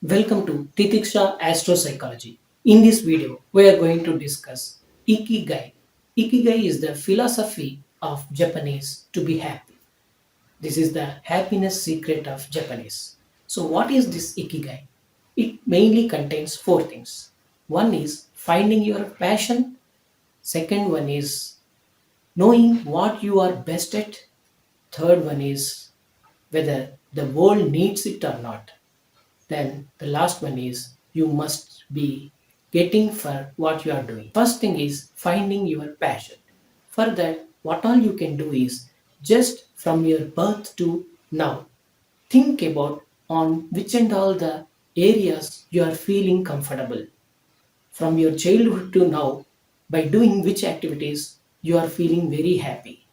Welcome to TITIKSHA Astropsychology. In this video, we are going to discuss Ikigai. Ikigai is the philosophy of Japanese to be happy. This is the happiness secret of Japanese. So, what is this Ikigai? It mainly contains four things. One is finding your passion. Second one is knowing what you are best at. Third one is whether the world needs it or not. Then the last one is you must be getting for what you are doing. First thing is finding your passion. For that, what all you can do is just from your birth to now, think about on which and all the areas you are feeling comfortable. From your childhood to now, by doing which activities you are feeling very happy.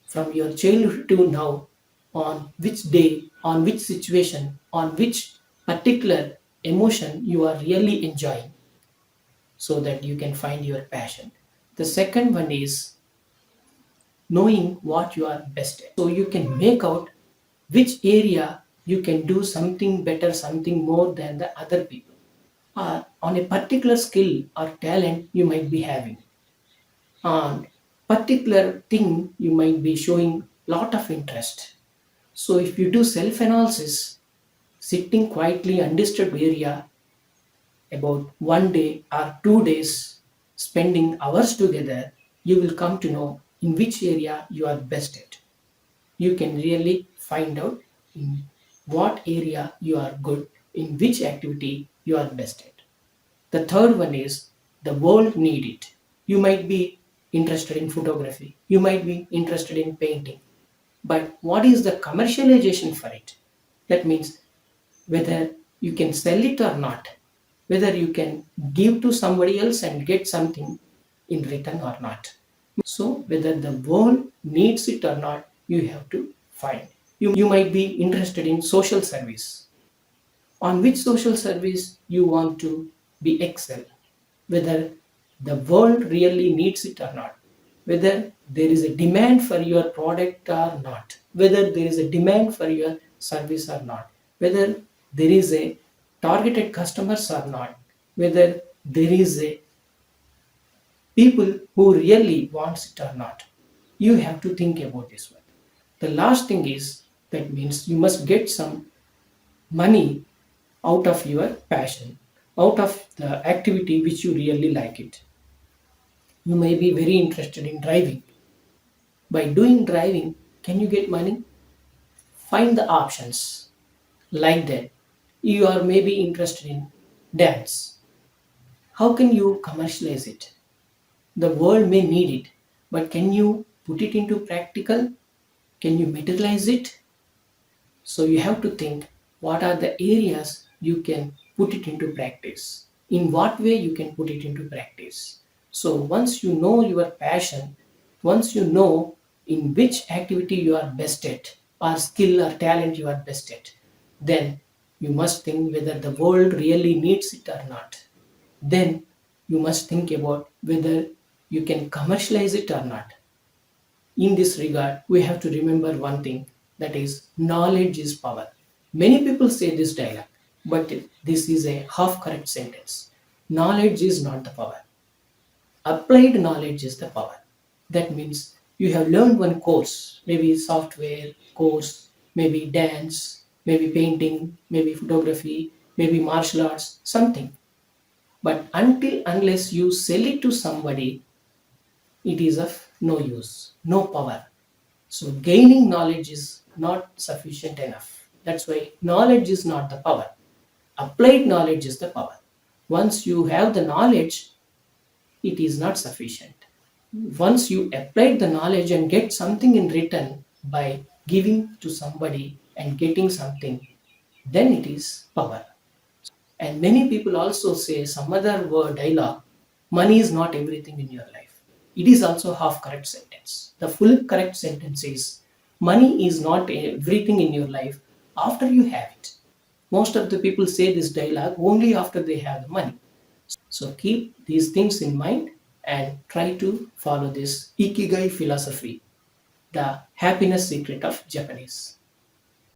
From your childhood to now, on which day, on which situation, on which particular emotion you are really enjoying, so that you can find your passion. The second one is knowing what you are best at. So you can make out which area you can do something better, something more than the other people. Or on a particular skill or talent you might be having. On particular thing you might be showing lot of interest. So if you do self-analysis, sitting quietly undisturbed area about 1 day or 2 days, spending hours together, you will come to know in which area you are best at. You can really find out in what area you are good, in which activity you are best at. The third one is the world need it. You might be interested in photography, you might be interested in painting, but what is the commercialization for it? That means whether you can sell it or not, whether you can give to somebody else and get something in return or not. So, whether the world needs it or not, you have to find. You might be interested in social service. On which social service you want to be excel, whether the world really needs it or not, whether there is a demand for your product or not, whether there is a demand for your service or not, whether there is a targeted customers or not, whether there is a people who really wants it or not. You have to think about this one. The last thing is that means you must get some money out of your passion, out of the activity which you really like it. You may be very interested in driving. By doing driving, can you get money? Find the options like that. You are maybe interested in dance. How can you commercialize it? The world may need it, but can you put it into practical? Can you materialize it? So you have to think what are the areas you can put it into practice. In what way you can put it into practice. So once you know your passion, once you know in which activity you are best at, or skill or talent you are best at, then you must think whether the world really needs it or not. Then you must think about whether you can commercialize it or not. In this regard, we have to remember one thing, that is, knowledge is power. Many people say this dialogue, but this is a half correct sentence. Knowledge is not the power. Applied knowledge is the power. That means you have learned one course, maybe software course, maybe dance, maybe painting, maybe photography, maybe martial arts, something. But unless you sell it to somebody, it is of no use, no power. So gaining knowledge is not sufficient enough. That's why knowledge is not the power. Applied knowledge is the power. Once you have the knowledge, it is not sufficient. Once you apply the knowledge and get something in return by giving to somebody and getting something, then it is power. And many people also say some other word dialogue, money is not everything in your life. It is also half correct sentence. The full correct sentence is money is not everything in your life after you have it. Most of the people say this dialogue only after they have the money. So keep these things in mind and try to follow this Ikigai philosophy, the happiness secret of Japanese.